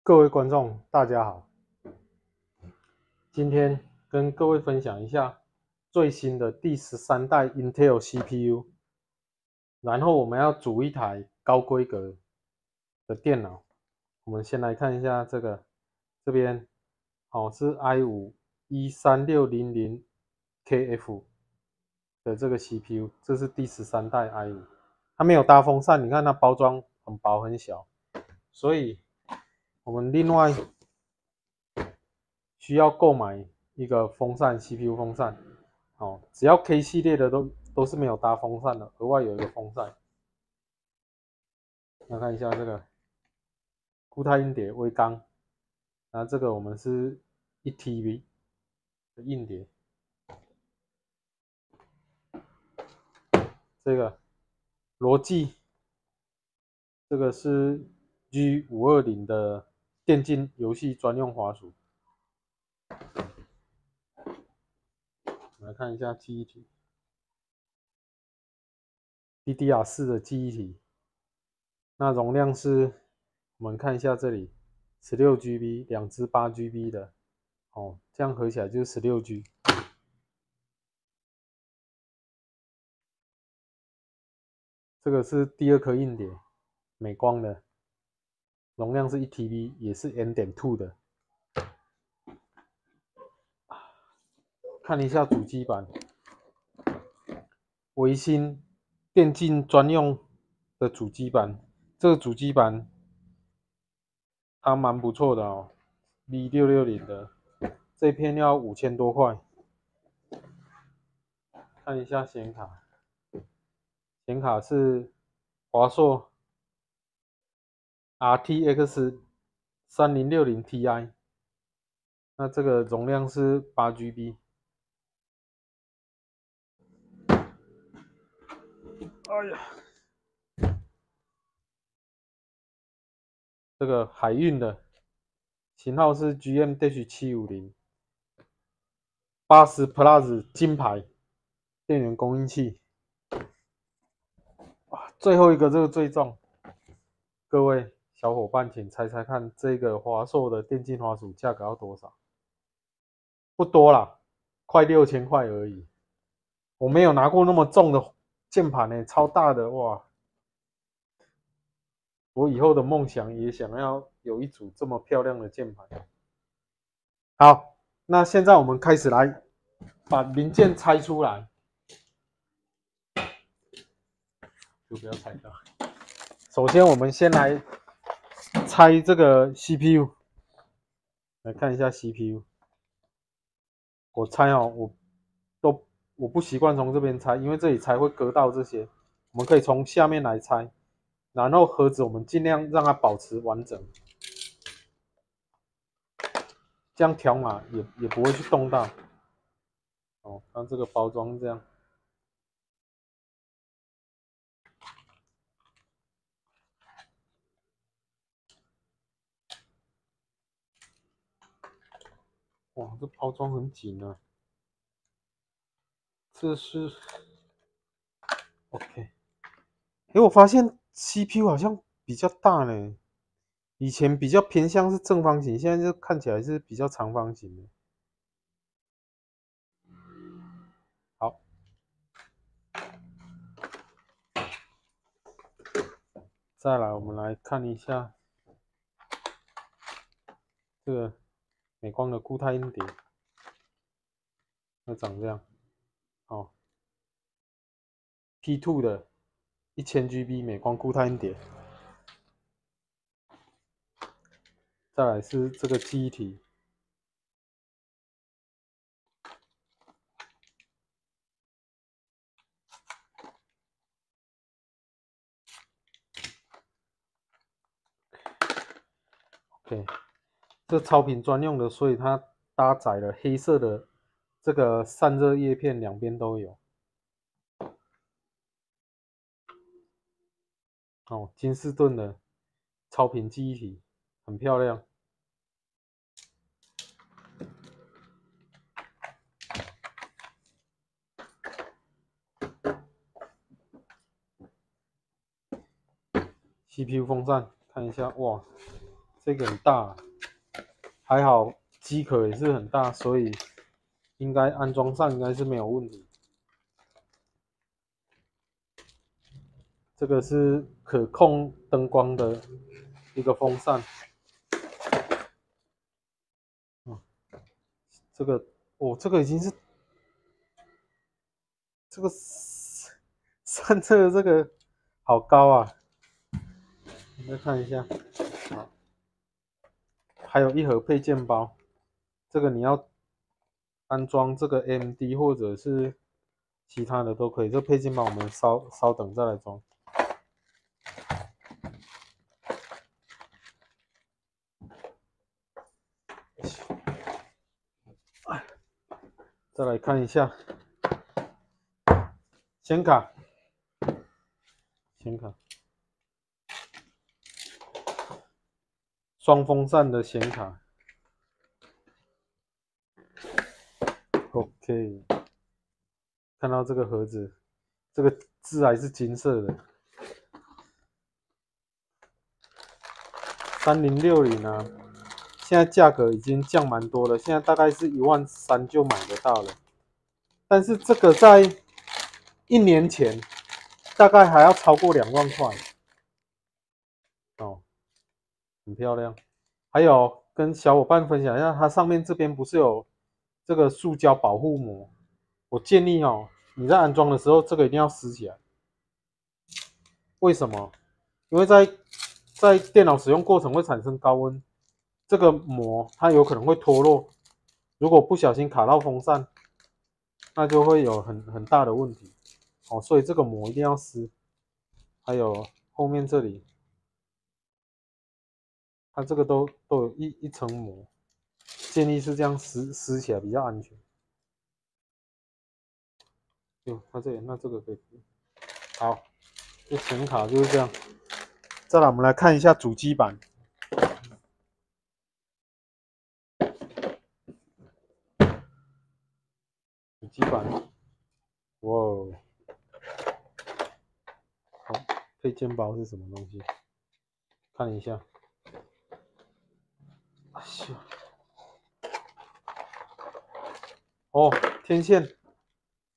各位观众，大家好，今天跟各位分享一下最新的第13代 Intel CPU，然后我们要组一台高规格的电脑。我们先来看一下这边，是 i5-13600KF 的这个 CPU，这是第13代 i5，它没有搭风扇，你看它包装很薄很小，所以我们另外需要购买一个风扇 CPU 风扇，只要 K 系列的都是没有搭风扇的，额外有一个风扇。来看一下这个固态硬碟微钢，那这个我们是1TB 的硬碟，这个罗技，这个是 G520的电竞游戏专用滑鼠。来看一下记忆体 ，DDR4 的记忆体，那容量是，我们看一下这里，16GB， 两支8GB 的，这样合起来就是16G。这个是第二颗硬碟，美光的，容量是1TB， 也是 N.2 的。看一下主机板，微星电竞专用的主机板，这个主机板它蛮不错的哦 ，V660的，这片要5000多块。看一下显卡，显卡是华硕 RTX 3060Ti， 那这个容量是8GB。哎呀，这个海运的型号是 GM-750， 80 Plus 金牌电源供应器。最后一个这个最重，各位小伙伴请猜猜看，这个华硕的电竞滑鼠价格要多少？不多啦，快6000块而已。我没有拿过那么重的键盘呢，超大的哇！我以后的梦想也想要有一组这么漂亮的键盘。好，那现在我们开始来把零件拆出来，就不要拆到。首先，我们先来拆这个 CPU， 来看一下 CPU。我拆我不习惯从这边拆，因为这里拆会割到这些。我们可以从下面来拆，然后盒子我们尽量让它保持完整，这样条码也不会去动到。看这个包装这样。哇，这包装很紧啊。这是 OK。我发现 CPU 好像比较大呢，以前比较偏向是正方形，现在就看起来是比较长方形的。好，再来我们来看一下这个美光的固态硬碟，那长这样。P2 的1000GB 美光固态硬碟。再来是这个记忆体，对，这超频专用的，所以它搭载了黑色的这个散热叶片，两边都有。金士顿的超频记忆体，很漂亮。CPU 风扇，看一下，哇，这个很大，还好机壳也是很大，所以应该安装上应该是没有问题。这个是可控灯光的一个风扇。这个这个已经是这个散热这个好高啊！你再看一下，好，还有一盒配件包，这个你要安装这个 AMD 或者是其他的都可以。这配件包我们稍等再来装。再来看一下显卡，双风扇的显卡。OK， 看到这个盒子，这个字还是金色的。3060啊，现在价格已经降蛮多了，现在大概是13000就买得到了。但是这个在1年前大概还要超过2万块哦，很漂亮。还有跟小伙伴分享一下，它上面这边不是有这个塑胶保护膜？我建议哦，你在安装的时候这个一定要撕起来。为什么？因为在电脑使用过程会产生高温，这个膜它有可能会脱落，如果不小心卡到风扇，那就会有很大的问题。哦，所以这个膜一定要撕。还有后面这里，它这个都有一层膜，建议是这样撕起来比较安全。它这里，那这个可以。好，这显卡就是这样。再来，我们来看一下主机板。主机板，哇哦，好，配件包是什么东西？看一下。哦，天线，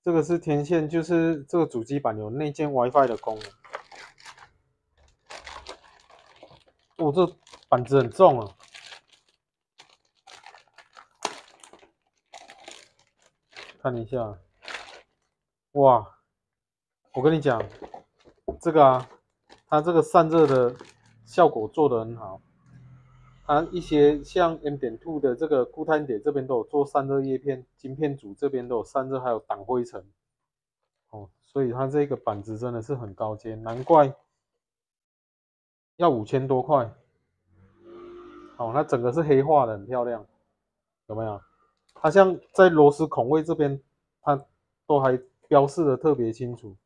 这个是天线，就是这个主机板有内建 WiFi 的功能。哦，这板子很重啊。看一下，哇，我跟你讲，这个啊，它这个散热的效果做得很好。它一些像 M.2 的这个固态点这边都有做散热叶片，晶片组这边都有散热，还有挡灰尘。哦，所以它这个板子真的是很高阶，难怪要5000多块。哦，它整个是黑化的，很漂亮，有没有？它像在螺丝孔位这边，它都还标示的特别清楚，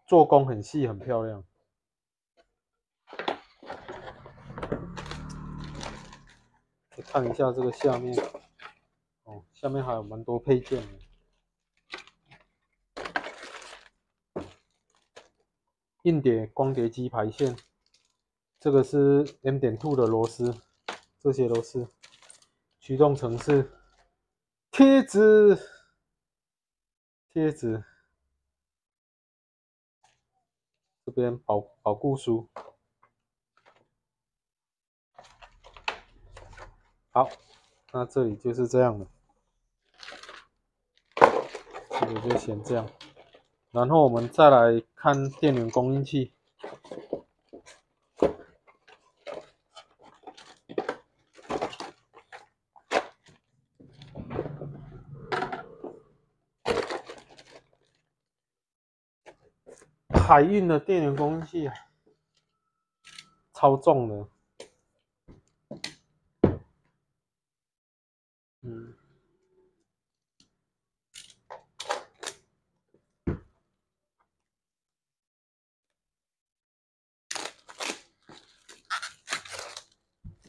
做工很细，很漂亮。再看一下这个下面，哦，下面还有蛮多配件的。硬碟、光碟机排线，这个是 M.2 的螺丝，这些都是驱动程式、贴纸、这边保固书。好，那这里就是这样了，这个就先这样。然后我们再来看电源供应器。海运的电源供应器超重的，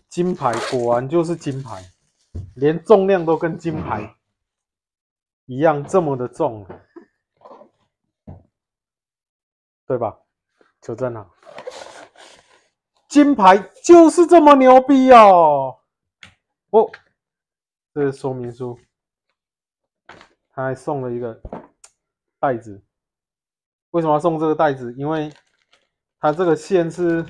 金牌果然就是金牌，连重量都跟金牌一样这么的重，对吧？求证啊，金牌就是这么牛逼哦！哦，这是说明书，他还送了一个袋子。为什么要送这个袋子？因为它这个线是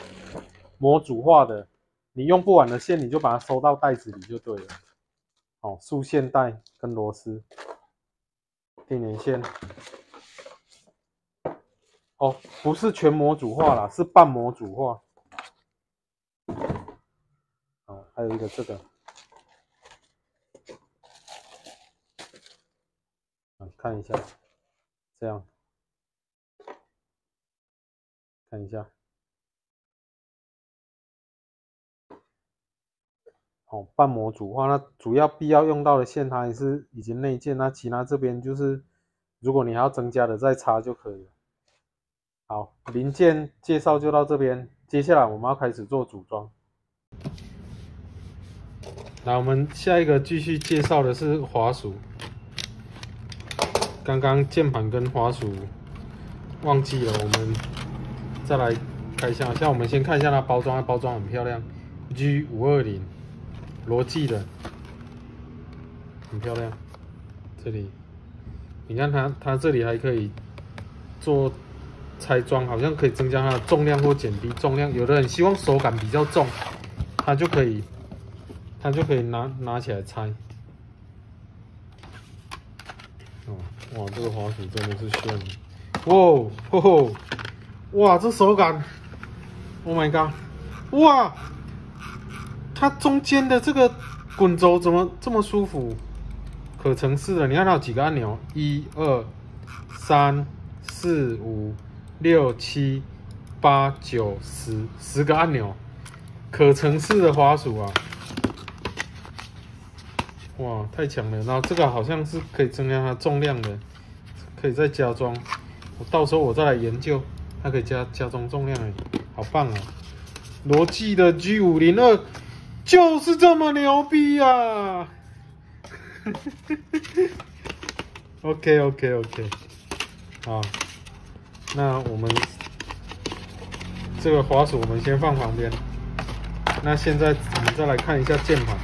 模组化的，你用不完的线，你就把它收到袋子里就对了。哦，束线带跟螺丝、电源线。哦，不是全模组化啦，是半模组化。哦，还有一个这个，看一下，这样，看一下。哦，半模组化，那主要必要用到的线，它也是已经内建，那其他这边就是，如果你还要增加的再插就可以了。好，零件介绍就到这边，接下来我们要开始做组装。那我们下一个继续介绍的是滑鼠。刚刚键盘跟滑鼠忘记了，我们再来开箱。像我们先看一下它包装，它包装很漂亮 ，G520，罗技的，很漂亮。这里，你看它这里还可以做拆装，好像可以增加它的重量或减低重量。有的人希望手感比较重，它就可以拿起来拆。哦，哇，这个滑鼠真的是炫！哇吼吼，哇，这手感 ，Oh my god！ 哇，它中间的这个滚轴怎么这么舒服？可程式的，你看它有几个按钮？1、2、3、4、5、6、7、8、9、10，10个按钮，可程式的滑鼠啊！哇，太强了！然后这个好像是可以增加它重量的，可以再加装。到时候我再来研究，它可以加装重量哎，好棒啊！罗技的 G502就是这么牛逼啊！OK， 好，那我们这个滑鼠我们先放旁边。那现在我们再来看一下键盘。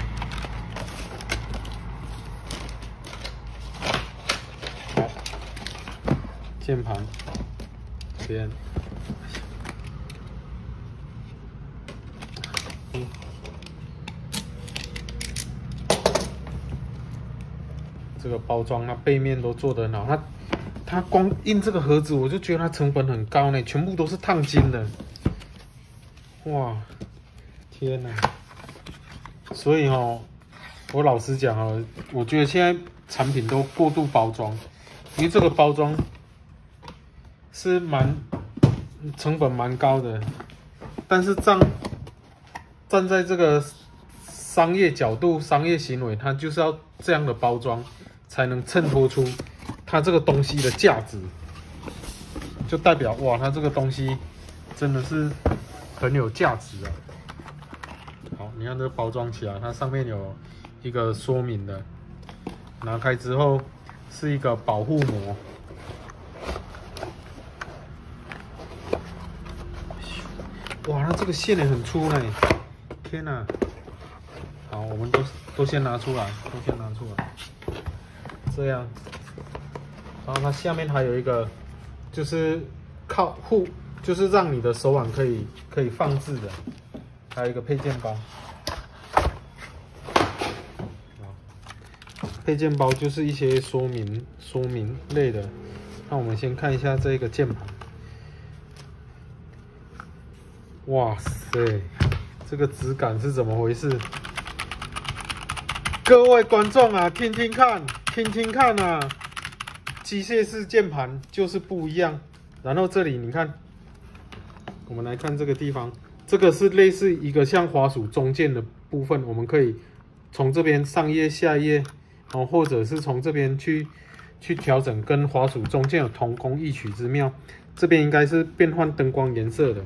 好，键盘这边。这个包装它背面都做得很好，它光印这个盒子我就觉得它成本很高呢，全部都是烫金的，哇，天哪！所以哦，我老实讲哦，我觉得现在产品都过度包装，因为这个包装是成本蛮高的，但是站在这个商业角度、商业行为，它就是要这样的包装。才能衬托出它这个东西的价值，就代表哇，它这个东西真的是很有价值啊！好，你看这个包装起来，它上面有一个说明的，拿开之后是一个保护膜。哇，它这个线也很粗呢！天哪！好，我们都先拿出来，这样，然后它下面还有一个，就是就是让你的手腕可以放置的，还有一个配件包。配件包就是一些说明类的。那我们先看一下这个键盘。哇塞，这个质感是怎么回事？各位观众啊，听听看啊！机械式键盘就是不一样。然后这里你看，我们来看这个地方，这个是类似一个像滑鼠中间的部分，我们可以从这边上页、下页，哦，或者是从这边去调整，跟滑鼠中间有同工异曲之妙。这边应该是变换灯光颜色的，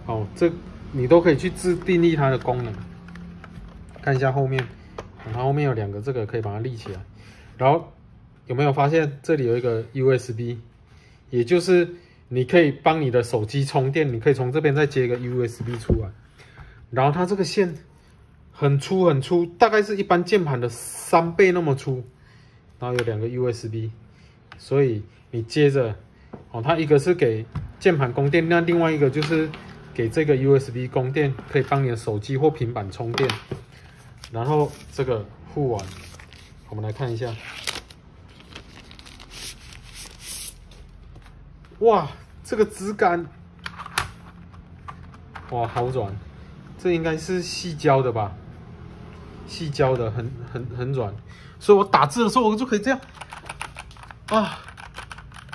哦，这你都可以去自定义它的功能。看一下后面。然后后面有2个，这个可以把它立起来。然后有没有发现这里有一个 USB， 也就是你可以帮你的手机充电，你可以从这边再接一个 USB 出来。然后它这个线很粗很粗，大概是一般键盘的3倍那么粗，然后有2个 USB， 所以你接着哦，它一个是给键盘供电，那另外一个就是给这个 USB 供电，可以帮你的手机或平板充电。然后这个护腕，我们来看一下，哇，这个质感，哇，好软，这应该是细胶的吧？细胶的，很软，所以我打字的时候我就可以这样，啊，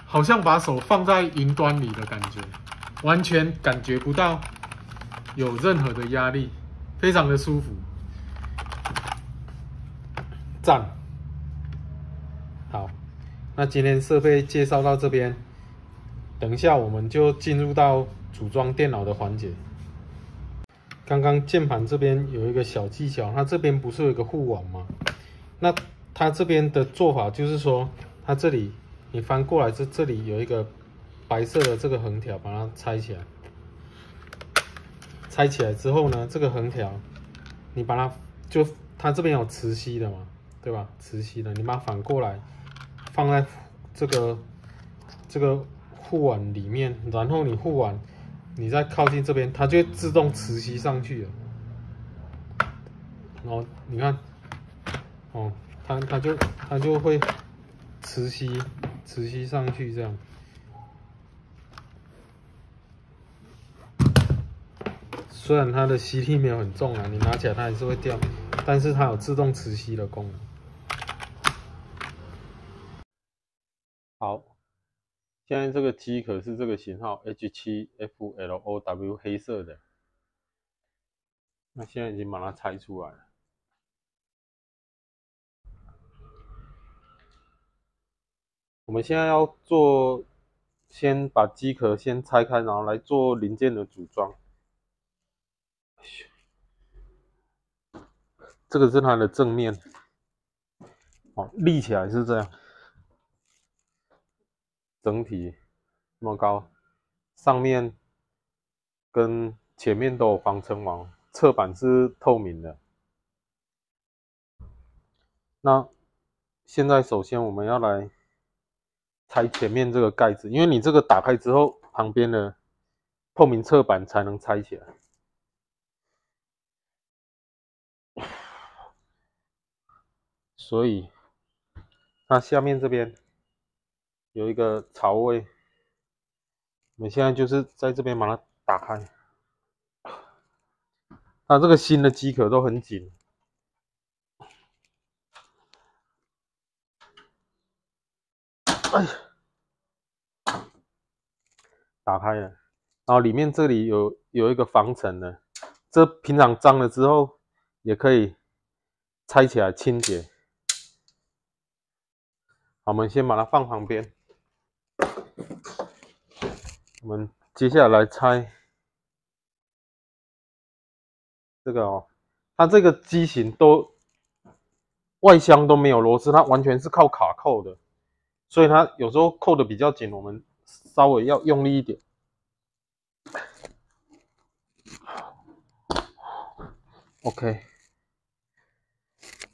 好像把手放在云端里的感觉，完全感觉不到有任何的压力，非常的舒服。赞，好，那今天设备介绍到这边，等一下我们就进入到组装电脑的环节。刚刚键盘这边有一个小技巧，它这边不是有一个护网吗？那它这边的做法就是说，它这里你翻过来，这里有一个白色的这个横条，把它拆起来。拆起来之后呢，这个横条你把它它这边有磁吸的嘛，对吧？磁吸的，你把它反过来放在这个护腕里面，然后你护腕你再靠近这边，它就会自动磁吸上去了。然后你看，哦，它就会磁吸上去这样。虽然它的吸力没有很重啊，你拿起来它还是会掉，但是它有自动磁吸的功能。好，现在这个机壳是这个型号 H7FLOW 黑色的，那现在已经把它拆出来了。我们现在要做，先把机壳先拆开，然后来做零件的组装。这个是它的正面，哦，立起来是这样，整体那么高，上面跟前面都有防尘网，侧板是透明的。那现在首先我们要来拆前面这个盖子，因为你这个打开之后，旁边的透明侧板才能拆起来。所以它下面这边有一个槽位，我们现在就是在这边把它打开。它这个新的机壳都很紧，哎，打开了，然后里面这里有一个防尘的，这平常脏了之后也可以拆起来清洁。好，我们先把它放旁边。我们接下来拆这个哦，它这个机型都外箱都没有螺丝，它完全是靠卡扣的，所以它有时候扣的比较紧，我们稍微要用力一点。OK，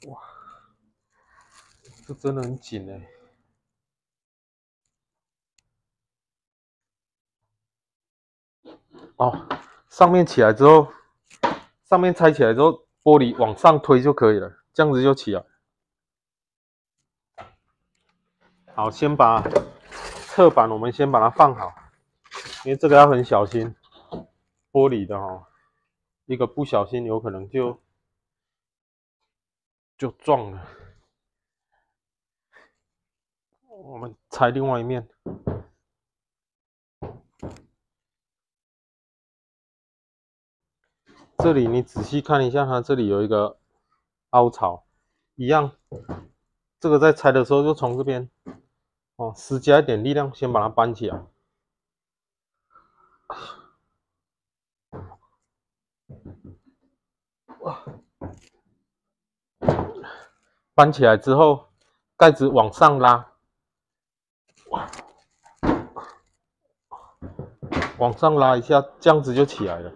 哇，这真的很紧哎。哦，上面起来之后，上面拆起来之后，玻璃往上推就可以了，这样子就起来。好，先把侧板我们先把它放好，因为这个要很小心，玻璃的哦，一个不小心有可能就撞了。我们拆另外一面。这里你仔细看一下，它这里有一个凹槽，一样。这个在拆的时候就从这边哦，施加一点力量，先把它搬起来。搬起来之后，盖子往上拉，往上拉一下，这样子就起来了。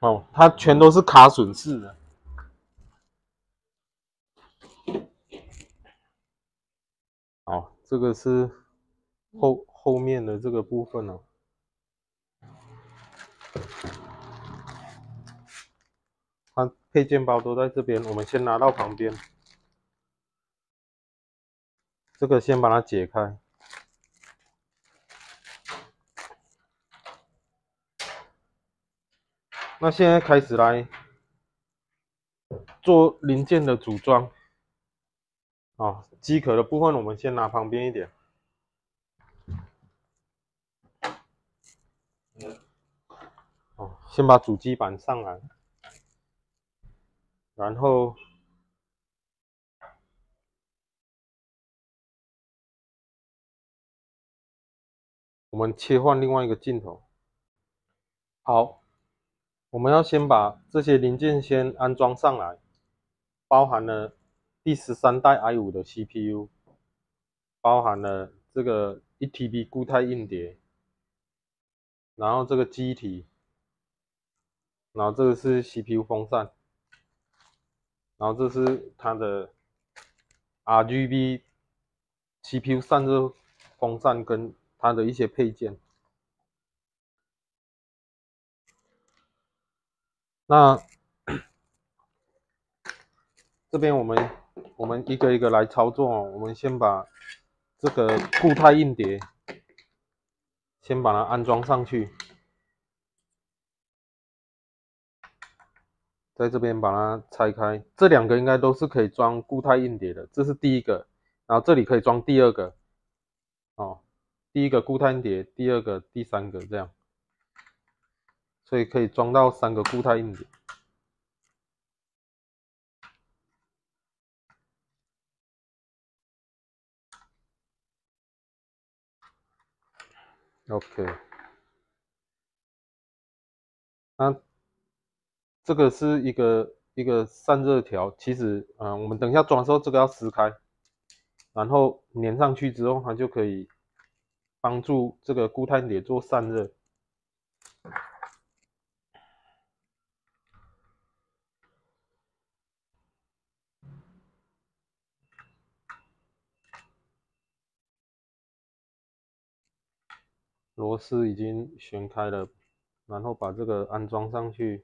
哦，它全都是卡榫式的。好，这个是后面的这个部分哦。它配件包都在这边，我们先拿到旁边。这个先把它解开。那现在开始来做零件的组装。啊，机壳的部分我们先拿旁边一点。哦，先把主机板上来，然后我们切换另外一个镜头。好，我们要先把这些零件先安装上来，包含了第13代 i5 的 CPU， 包含了这个 1TB 固态硬碟，然后这个机体，然后这个是 CPU 风扇，然后这是它的 RGB CPU 散热风扇跟它的一些配件。那这边我们一个一个来操作哦。我们先把这个固态硬碟先把它安装上去，在这边把它拆开。这两个应该都是可以装固态硬碟的，这是第一个，然后这里可以装第二个哦。第一个固态硬碟，第二个、第三个这样，所以可以装到3个固态硬碟。OK， 那这个是一个散热条，其实我们等一下装的时候，这个要撕开，然后粘上去之后，它就可以帮助这个固态碟做散热。螺丝已经旋开了，然后把这个安装上去，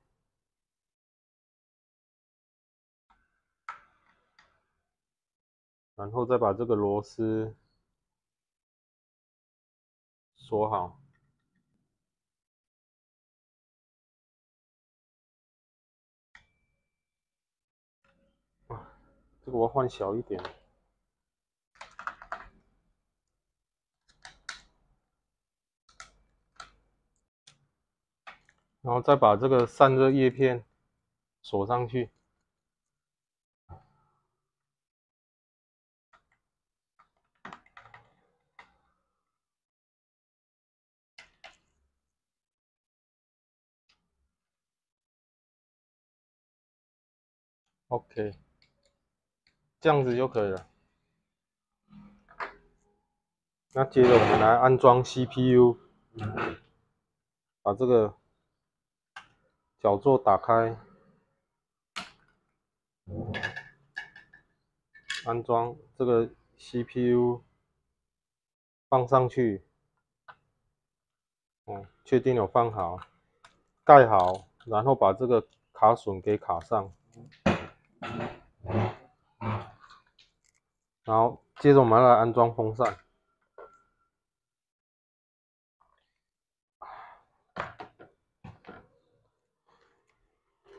然后再把这个螺丝锁好。这个我换小一点。然后再把这个散热叶片锁上去。OK， 这样子就可以了。那接着我们来安装 CPU， 把这个脚座打开，安装这个 CPU 放上去。确定有放好，盖好，然后把这个卡榫给卡上。然后接着我们来安装风扇。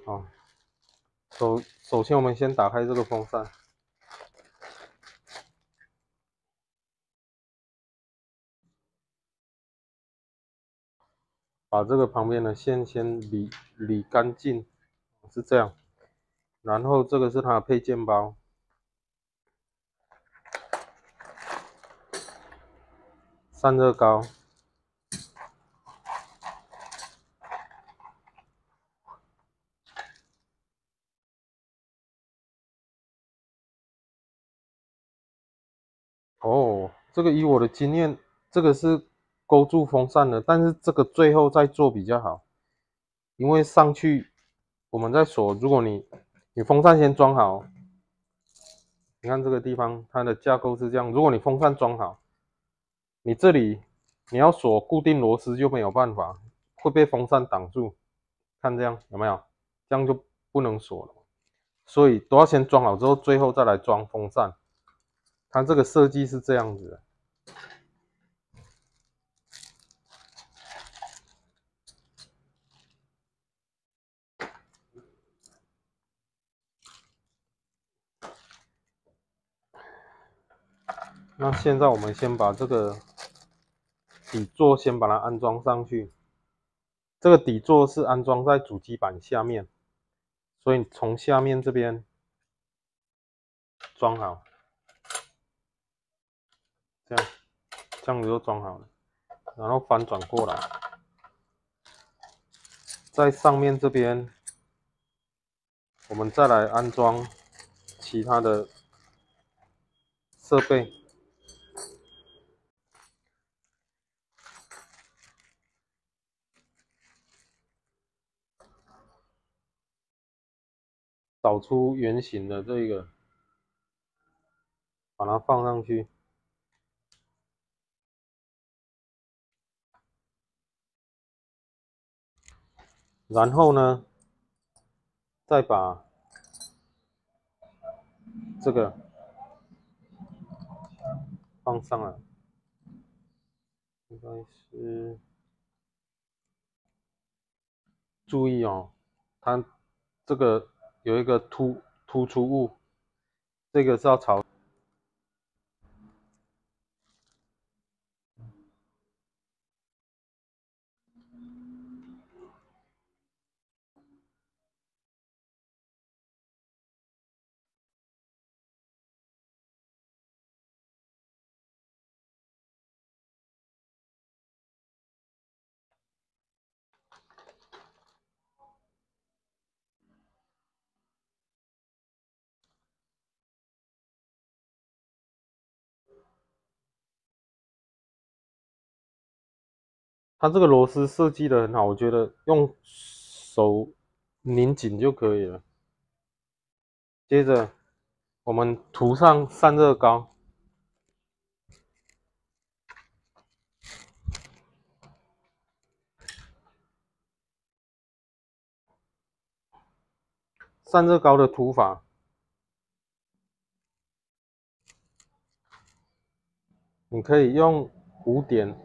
好，首先我们先打开这个风扇，把这个旁边的线先理干净，是这样。然后这个是它的配件包，散热膏，哦，这个以我的经验，这个是勾住风扇的，但是这个最后再做比较好。因为上去我们在锁，如果你风扇先装好，你看这个地方它的架构是这样，如果你风扇装好，你这里你要锁固定螺丝就没有办法，会被风扇挡住。看这样有没有？这样就不能锁了，所以都要先装好之后，最后再来装风扇。它这个设计是这样子的。那现在我们先把这个底座先把它安装上去。这个底座是安装在主机板下面，所以从下面这边装好，这样子就装好了。然后翻转过来，在上面这边我们再来安装其他的设备。找出圆形的这个，把它放上去。然后呢，再把这个放上来，应该是注意哦，它这个有一个突出物，这个是要朝。它这个螺丝设计的很好，我觉得用手拧紧就可以了。接着我们涂上散热膏，散热膏的涂法，你可以用五点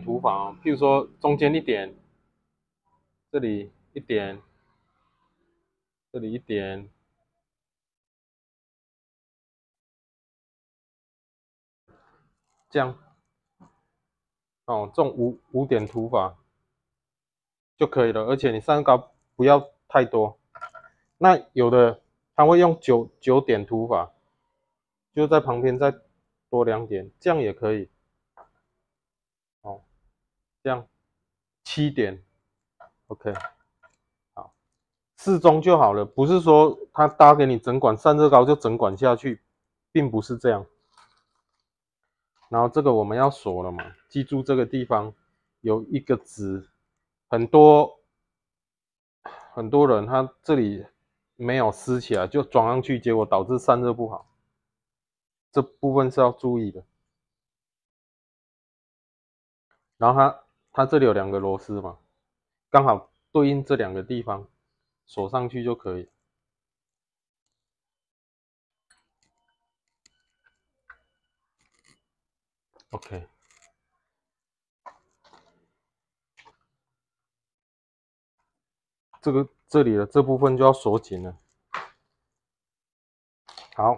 涂法哦，譬如说中间一点，这里一点，这里一点，这样哦，这种五点涂法就可以了。而且你散热膏不要太多。那有的他会用九点涂法，就在旁边再多2点，这样也可以。哦，这样7点 ，OK， 好，适中就好了，不是说他搭给你整管散热膏就整管下去，并不是这样。然后这个我们要锁了嘛，记住这个地方有一个值，很多人他这里没有撕起来就装上去，结果导致散热不好，这部分是要注意的。然后它这里有2个螺丝嘛，刚好对应这2个地方锁上去就可以。OK， 这里的这部分就要锁紧了。好，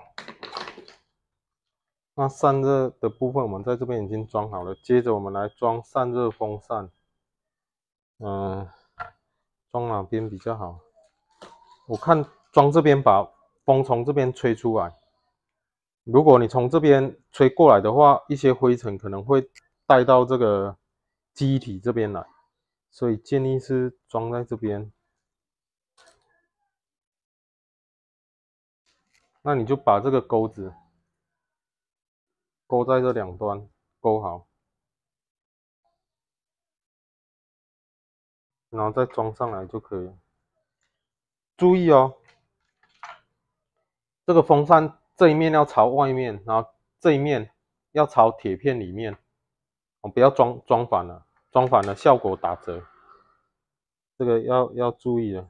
那散热的部分我们在这边已经装好了，接着我们来装散热风扇。装哪边比较好？我看装这边把风从这边吹出来。如果你从这边吹过来的话，一些灰尘可能会带到这个机体这边来，所以建议是装在这边。那你就把这个钩子勾在这2端，勾好。然后再装上来就可以了。注意哦，这个风扇这一面要朝外面，然后这一面要朝铁片里面，不要装反了，装反了效果打折，这个要注意了。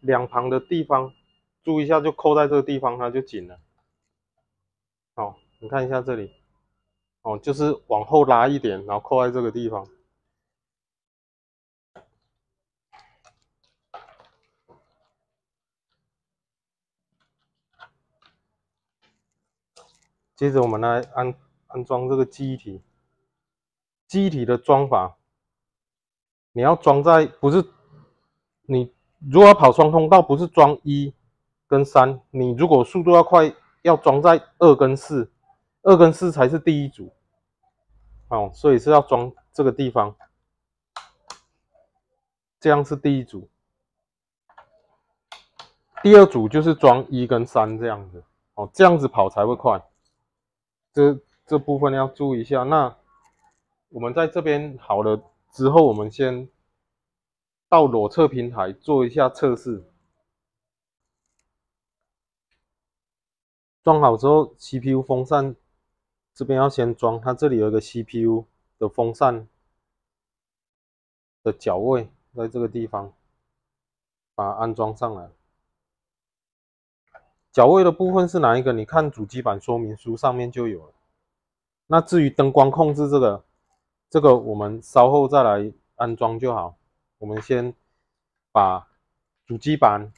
两旁的地方注意一下，就扣在这个地方，它就紧了。好，你看一下这里，就是往后拉一点，然后扣在这个地方。接着我们来安装这个记忆体。记忆体的装法，你要装在不是你如果要跑双通道，不是装1跟3，你如果速度要快，要装在2跟4，2跟4才是第一组。所以是要装这个地方，这样是第一组。第二组就是装1跟3这样子，这样子跑才会快。这部分要注意一下。那我们在这边好了之后，我们先到裸测平台做一下测试。装好之后 ，CPU 风扇这边要先装，它这里有一个 CPU 的风扇的脚位，在这个地方把它安装上来。脚位的部分是哪一个？你看主机板说明书上面就有了。那至于灯光控制这个我们稍后再来安装就好。我们先把主机板、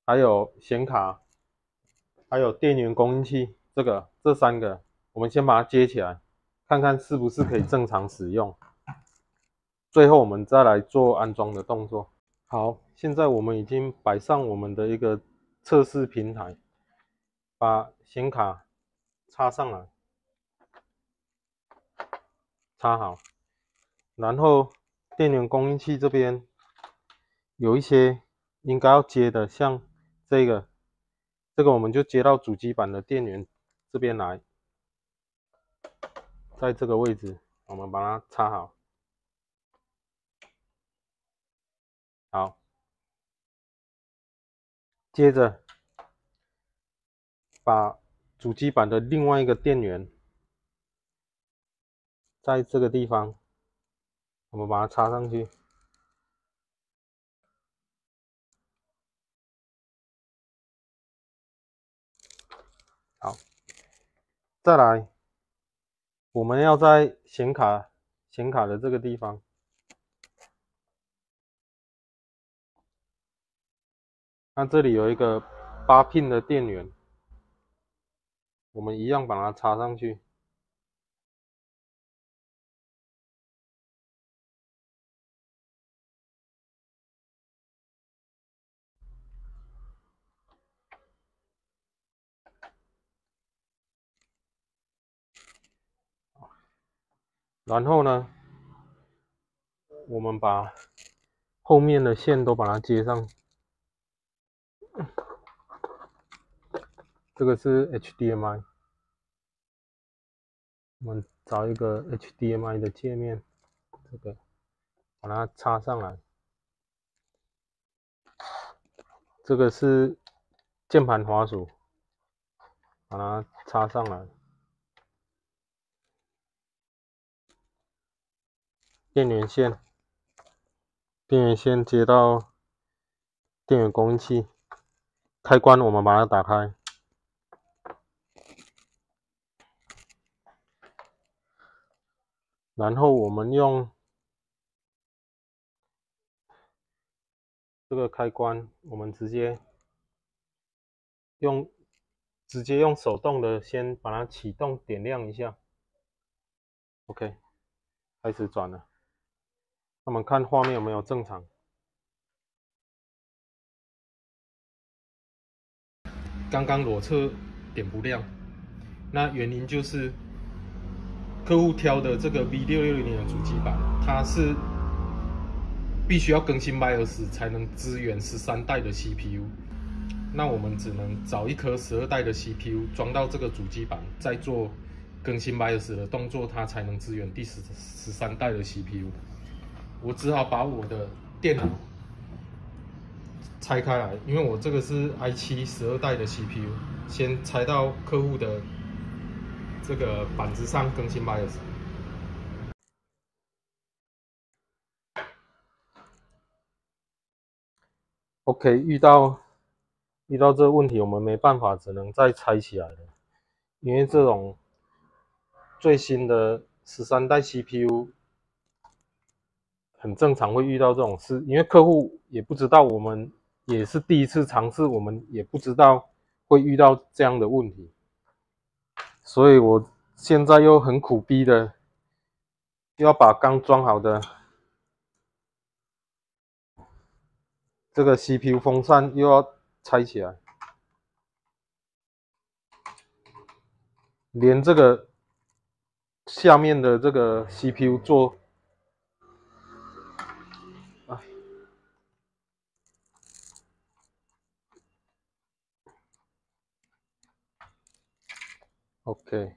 还有显卡、还有电源供应器这3个，我们先把它接起来，看看是不是可以正常使用。最后我们再来做安装的动作。好，现在我们已经摆上我们的一个测试平台，把显卡插上来，插好，然后电源供应器这边有一些应该要接的，像这个我们就接到主机板的电源这边来，在这个位置我们把它插好。好，接着把主机板的另外一个电源在这个地方，我们把它插上去。好，再来，我们要在显卡的这个地方，那这里有一个8 pin 的电源，我们一样把它插上去。然后呢，我们把后面的线都把它接上。这个是 HDMI， 我们找一个 HDMI 的界面，这个把它插上来。这个是键盘滑鼠，把它插上来。电源线接到电源供应器，开关我们把它打开。然后我们用这个开关，我们直接用手动的先把它启动点亮一下。OK， 开始转了。那我们看画面有没有正常？刚刚裸测点不亮，那原因就是客户挑的这个 V660的主机板，它是必须要更新 BIOS 才能支援13代的 CPU。那我们只能找一颗12代的 CPU 装到这个主机板，再做更新 BIOS 的动作，它才能支援第13代的 CPU。我只好把我的电脑拆开来，因为我这个是 i7 12代的 CPU， 先拆到客户的这个板子上更新 BIOS。OK， 遇到这个问题，我们没办法，只能再拆起来了。因为这种最新的13代 CPU 很正常会遇到这种事，因为客户也不知道，我们也是第一次尝试，我们也不知道会遇到这样的问题，所以我现在又很苦逼的，又要把刚装好的这个 CPU 风扇又要拆起来，连这个下面的这个 CPU 做，哎 ，OK，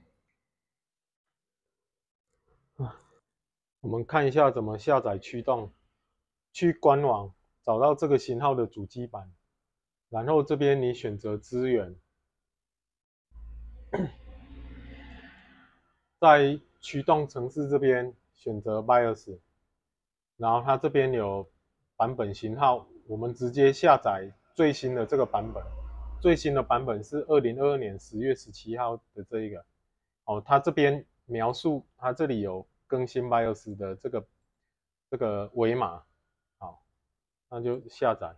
我们看一下怎么下载驱动，去官网找到这个型号的主机板，然后这边你选择资源，在驱动程式这边选择 BIOS， 然后它这边有版本型号，我们直接下载最新的这个版本，最新的版本是2022年10月17号的这一个。哦，它这边描述，它这里有更新 BIOS 的这个尾码，好，那就下载。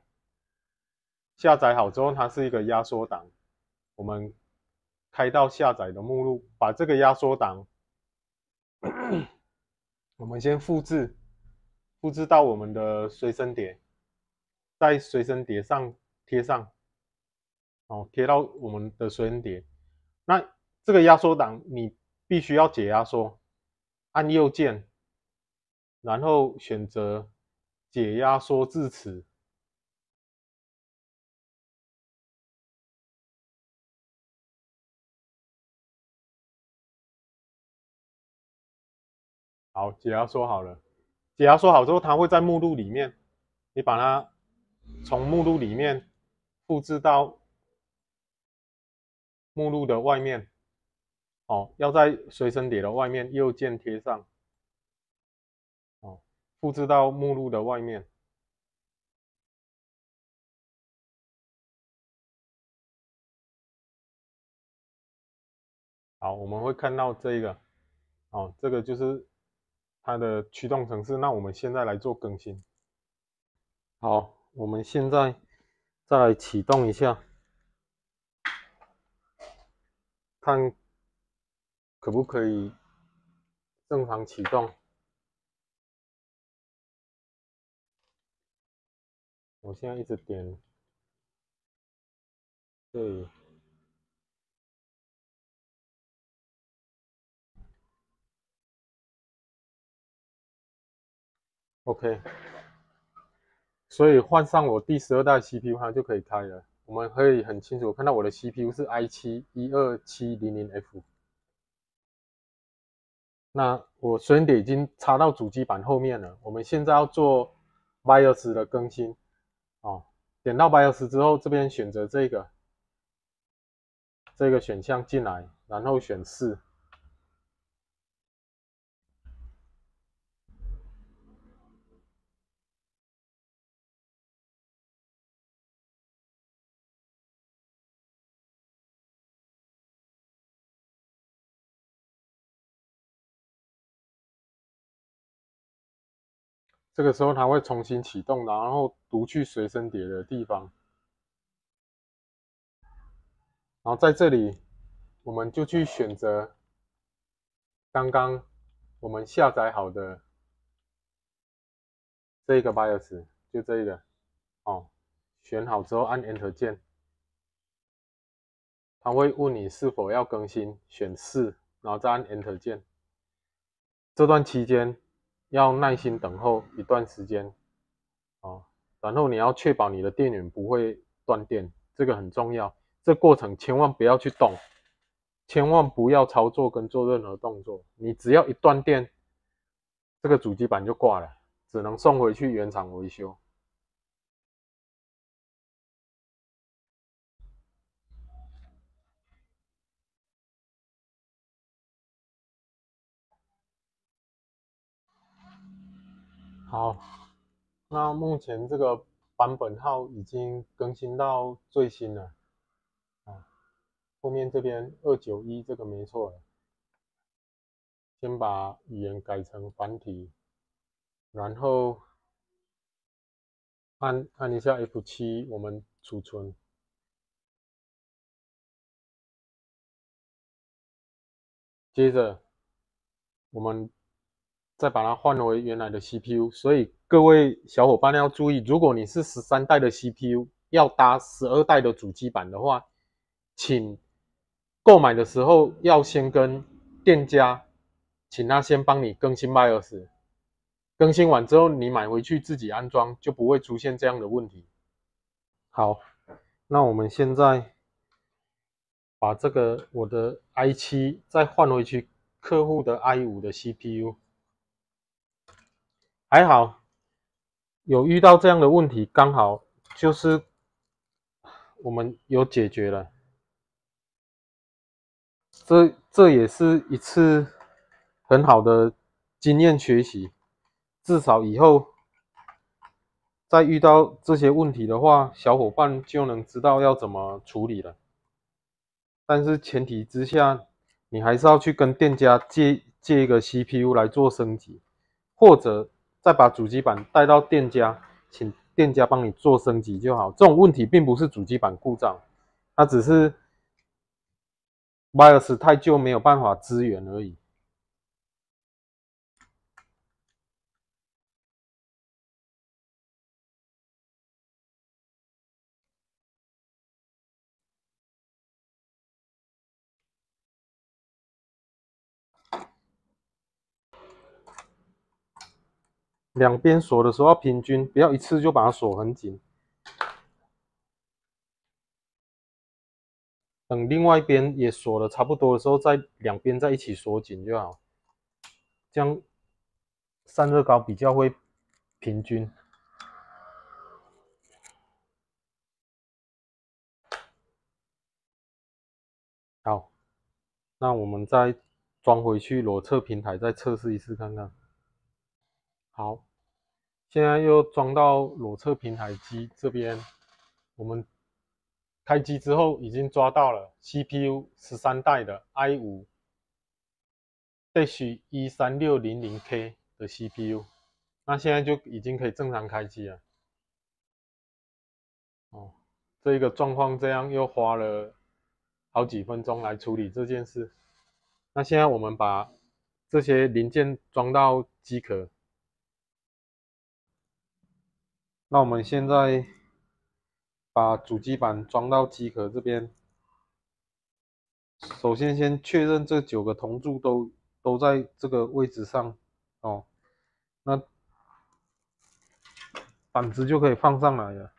下载好之后，它是一个压缩档，我们开到下载的目录，把这个压缩档我们先复制到我们的随身碟，在随身碟上贴上，哦，贴到我们的随身碟。那这个压缩档你必须要解压缩，按右键，然后选择解压缩至此。好，解压缩好了。解压缩好之后，它会在目录里面，你把它从目录里面复制到目录的外面。哦，要在随身碟的外面右键贴上。哦，复制到目录的外面。好，我们会看到这个。哦，这个就是它的驱动程式。那我们现在来做更新。好，我们现在再来启动一下，看可不可以正常启动。我现在一直点这里。OK， 所以换上我第12代 CPU 它就可以开了。我们可以很清楚看到我的 CPU 是 i7 12700F。那我随身碟已经插到主机板后面了。我们现在要做 BIOS 的更新。哦，点到 BIOS 之后，这边选择这个选项进来，然后选4。这个时候它会重新启动，然后读去随身碟的地方，然后在这里我们就去选择刚刚我们下载好的这个 BIOS， 就这一个。哦，选好之后按 Enter 键，它会问你是否要更新，选4，然后再按 Enter 键。这段期间要耐心等候一段时间。哦，然后你要确保你的电源不会断电。这个很重要。这过程千万不要去动，千万不要操作跟做任何动作。你只要一断电，这个主机板就挂了，只能送回去原厂维修。好，那目前这个版本号已经更新到最新了啊，后面这边291这个没错了。先把语言改成繁体，然后按一下 F7，我们储存。接着我们再把它换回原来的 CPU。所以各位小伙伴要注意，如果你是13代的 CPU，要搭12代的主机板的话，请购买的时候要先跟店家，请他先帮你更新 BIOS。更新完之后，你买回去自己安装，就不会出现这样的问题。好，那我们现在把这个我的 i7 再换回去客户的 i5 的 CPU。还好有遇到这样的问题，刚好就是我们有解决了。这也是一次很好的经验学习，至少以后再遇到这些问题的话，小伙伴就能知道要怎么处理了。但是前提之下，你还是要去跟店家借一个 CPU 来做升级，或者再把主机板带到店家，请店家帮你做升级就好。这种问题并不是主机板故障，它只是 BIOS 太旧没有办法支援而已。两边锁的时候要平均，不要一次就把它锁很紧。等另外一边也锁的差不多的时候，再两边再一起锁紧就好，这样散热膏比较会平均。好，那我们再装回去裸测平台，再测试一次看看。好，现在又装到裸测平台机这边，我们开机之后已经抓到了 CPU 13代的 i5-13600K 的 CPU， 那现在就已经可以正常开机了。哦，这一个状况这样又花了好几分钟来处理这件事。那现在我们把这些零件装到机壳。那我们现在把主机板装到机壳这边。首先先确认这9个铜柱都在这个位置上哦，那板子就可以放上来了。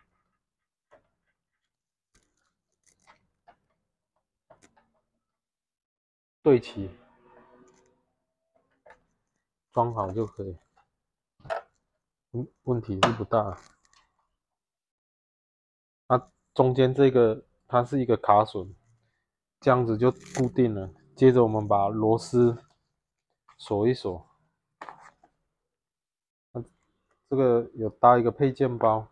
对齐，装好就可以。问题是不大。那中间这个它是一个卡榫，这样子就固定了。接着我们把螺丝锁一锁。这个有搭一个配件包。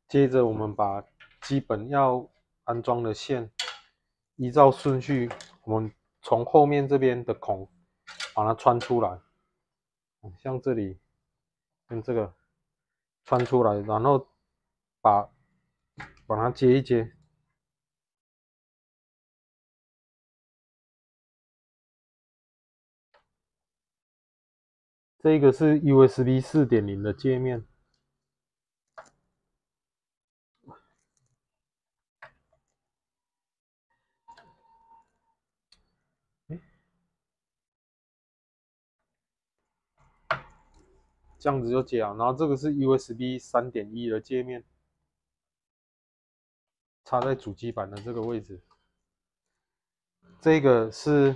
接着我们把基本要安装的线依照顺序，我们从后面这边的孔把它穿出来，像这里跟这个穿出来，然后把它接一接。这个是 USB 4.0的界面。这样子就接好。然后这个是 USB 3.1的界面，插在主机板的这个位置。这个是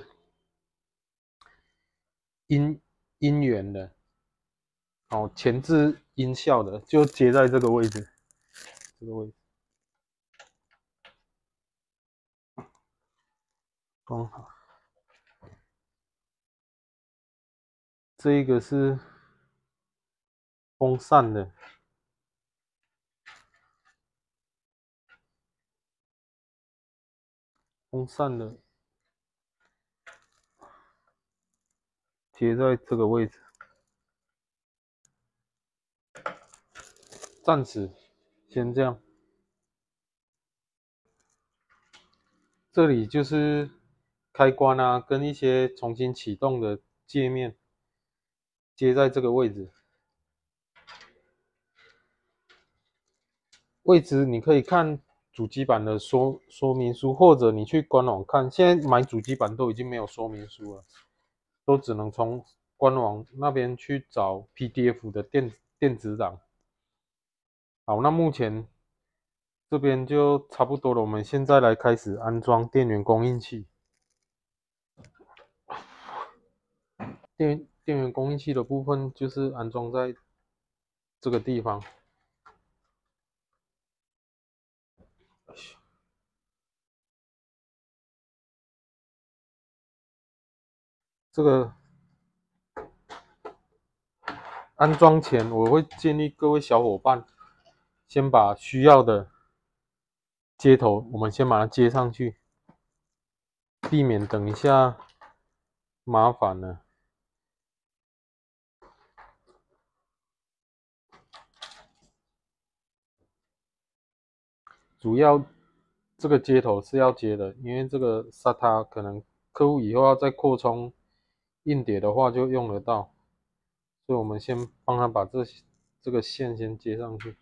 音源的，哦，前置音效的，就接在这个位置，这个位置。装好。这一个是风扇的，风扇的接在这个位置，暂时先这样。这里就是开关啊，跟一些重新启动的界面，接在这个位置。位置你可以看主机板的说明书，或者你去官网看。现在买主机板都已经没有说明书了，都只能从官网那边去找 PDF 的电子档。好，那目前这边就差不多了，我们现在来开始安装电源供应器。电源供应器的部分就是安装在这个地方。这个安装前，我会建议各位小伙伴先把需要的接头，我们先把它接上去，避免等一下麻烦了。主要这个接头是要接的，因为这个 SATA 可能客户以后要再扩充硬碟的话就用得到，所以我们先帮他把这个线先接上去。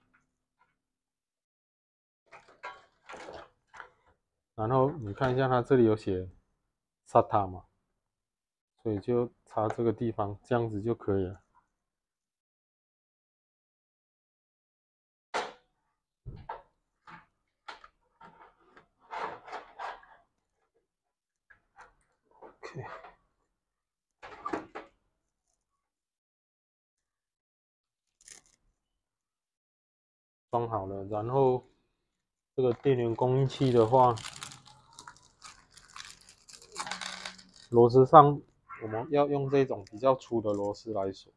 然后你看一下，它这里有写 SATA 嘛，所以就插这个地方，这样子就可以了。OK， 装好了，然后这个电源供应器的话，螺丝上我们要用这种比较粗的螺丝来锁，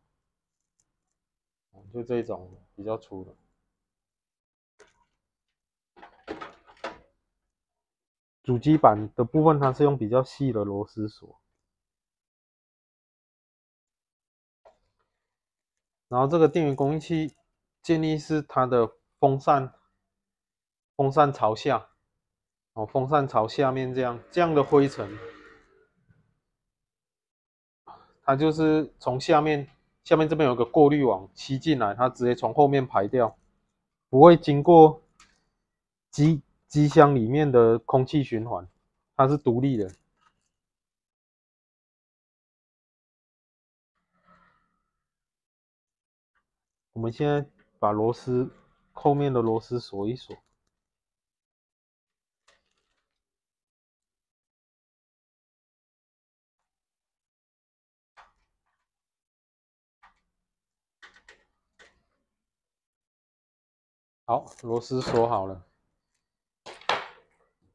就这种比较粗的。主机板的部分它是用比较细的螺丝锁，然后这个电源供应器建议是它的风扇朝下，哦，风扇朝下面这样的灰尘，它就是从下面这边有个过滤网吸进来，它直接从后面排掉，不会经过机箱里面的空气循环，它是独立的。我们现在把后面的螺丝锁一锁。好，螺丝锁好了，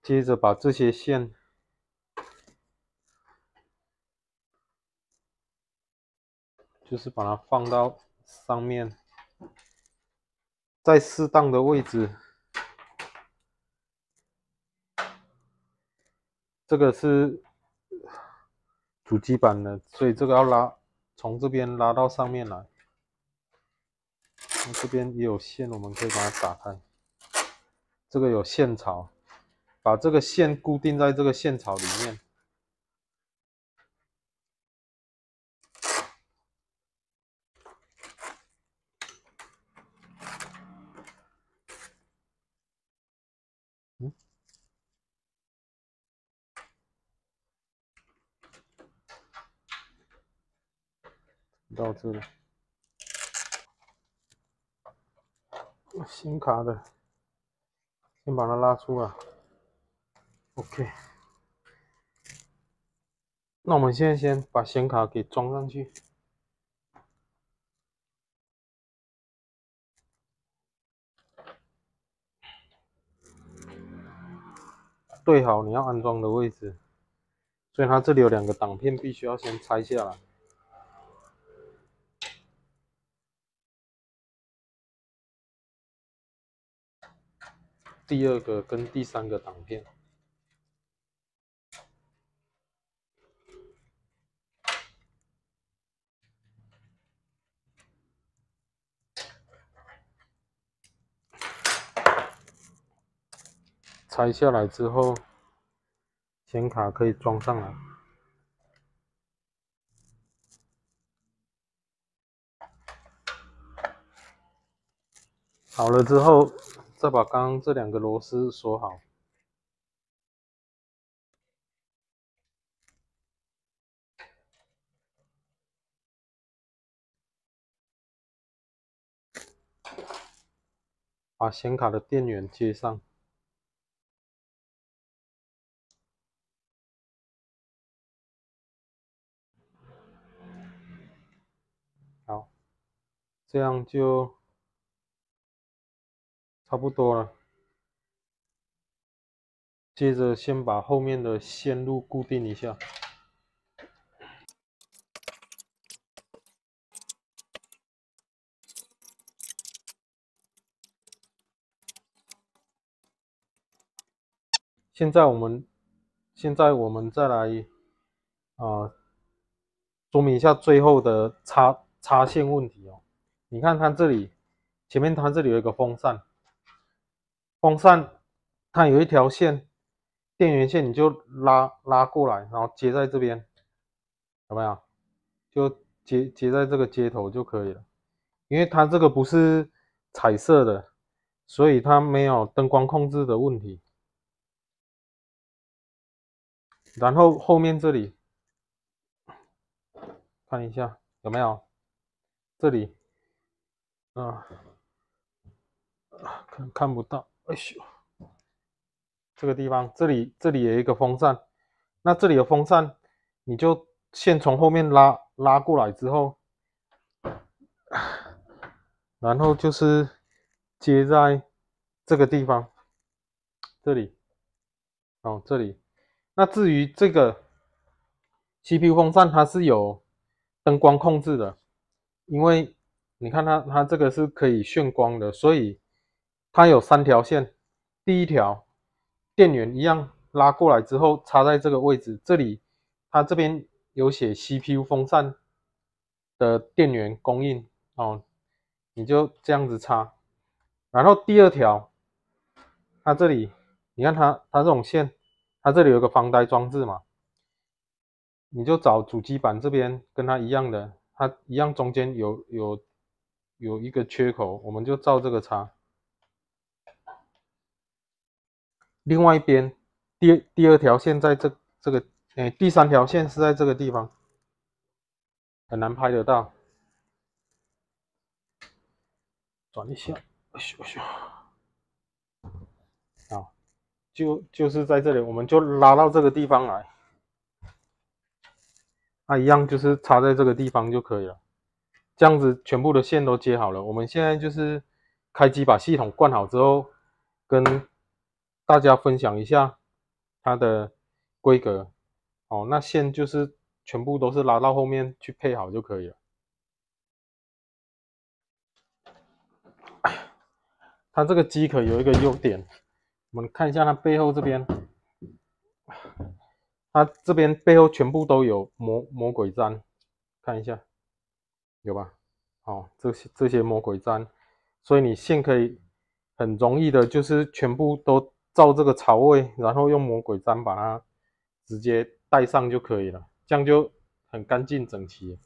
接着把这些线就是把它放到上面，在适当的位置。这个是主机板的，所以这个要从这边拉到上面来。这边也有线，我们可以把它打开。这个有线槽，把这个线固定在这个线槽里面。到这里。新卡的，先把它拉出来。OK， 那我们现在先把显卡给装上去。对好你要安装的位置，所以它这里有2个挡片，必须要先拆下来。第2个跟第3个挡片。拆下来之后，显卡可以装上来。好了之后，再把刚刚这2个螺丝锁好。把显卡的电源接上。好，这样就差不多了。接着先把后面的线路固定一下。现在我们再来说明一下最后的插线问题哦。你看它这里前面它这里有一个风扇，它有一条线，电源线你就拉过来，然后接在这边，有没有？就接在这个接头就可以了。因为它这个不是彩色的，所以它没有灯光控制的问题。然后后面这里看一下有没有？这里看不到，哎呦，这个地方这里有一个风扇，那这里有风扇，你就先从后面拉过来之后，然后就是接在这个地方，这里哦，这里。那至于这个 CPU 风扇，它是有灯光控制的，因为你看它这个是可以炫光的，所以它有3条线。第一条电源一样拉过来之后插在这个位置，这里它这边有写 CPU 风扇的电源供应哦，你就这样子插。然后第2条，它这里你看它这种线，它这里有个防呆装置嘛，你就找主机板这边跟它一样的，它一样中间有一个缺口，我们就照这个插。另外一边第2条线在这个，第3条线是在这个地方，很难拍得到。转一下，好，就是在这里，我们就拉到这个地方来，一样就是插在这个地方就可以了。这样子全部的线都接好了，我们现在就是开机把系统灌好之后，跟大家分享一下它的规格。哦，那线就是全部都是拉到后面去配好就可以了。它这个机壳有一个优点，我们看一下它背后这边，它这边背后全部都有魔鬼毡，看一下，有吧？哦，这些魔鬼毡，所以你线可以很容易的，就是全部都照这个槽位，然后用魔鬼毡把它直接带上就可以了，这样就很干净整齐。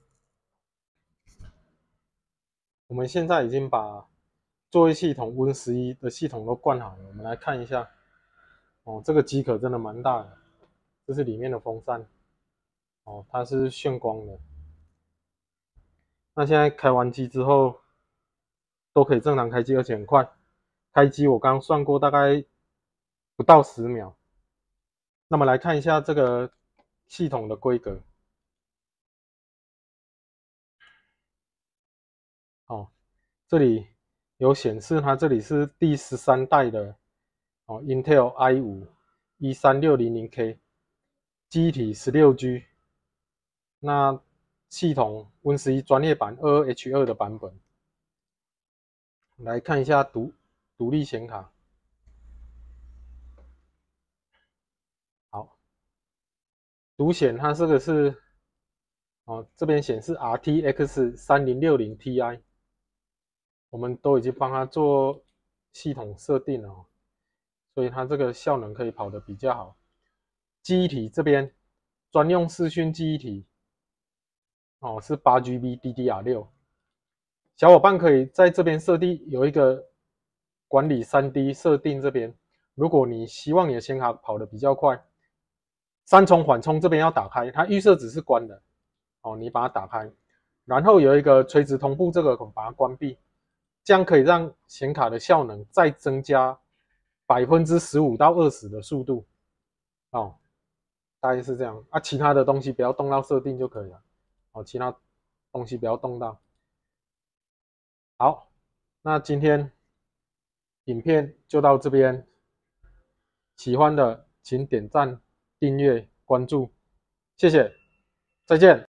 我们现在已经把作业系统 Win11的系统都灌好了，我们来看一下。哦，这个机壳真的蛮大的，这是里面的风扇。哦，它是炫光的。那现在开完机之后，都可以正常开机，而且很快。开机我刚刚算过，大概不到10秒。那么来看一下这个系统的规格。哦，这里有显示它这里是第13代的Intel i5 13600K， 记忆体16G， 那系统 Win11 专业版 22H2 的版本。来看一下独立显卡。好，独显它这个是这边显示 RTX 3060 Ti， 我们都已经帮它做系统设定了，所以它这个效能可以跑得比较好。记忆体这边专用视讯记忆体是 8GB DDR6， 小伙伴可以在这边设定有一个管理 3D 设定，这边如果你希望你的显卡跑得比较快，三重缓冲这边要打开，它预设值是关的你把它打开，然后有一个垂直同步，这个把它关闭，这样可以让显卡的效能再增加15%到20%的速度大概是这样啊。其他的东西不要动到设定就可以了其他东西不要动到。好，那今天影片就到这边，喜欢的请点赞、订阅、关注，谢谢，再见。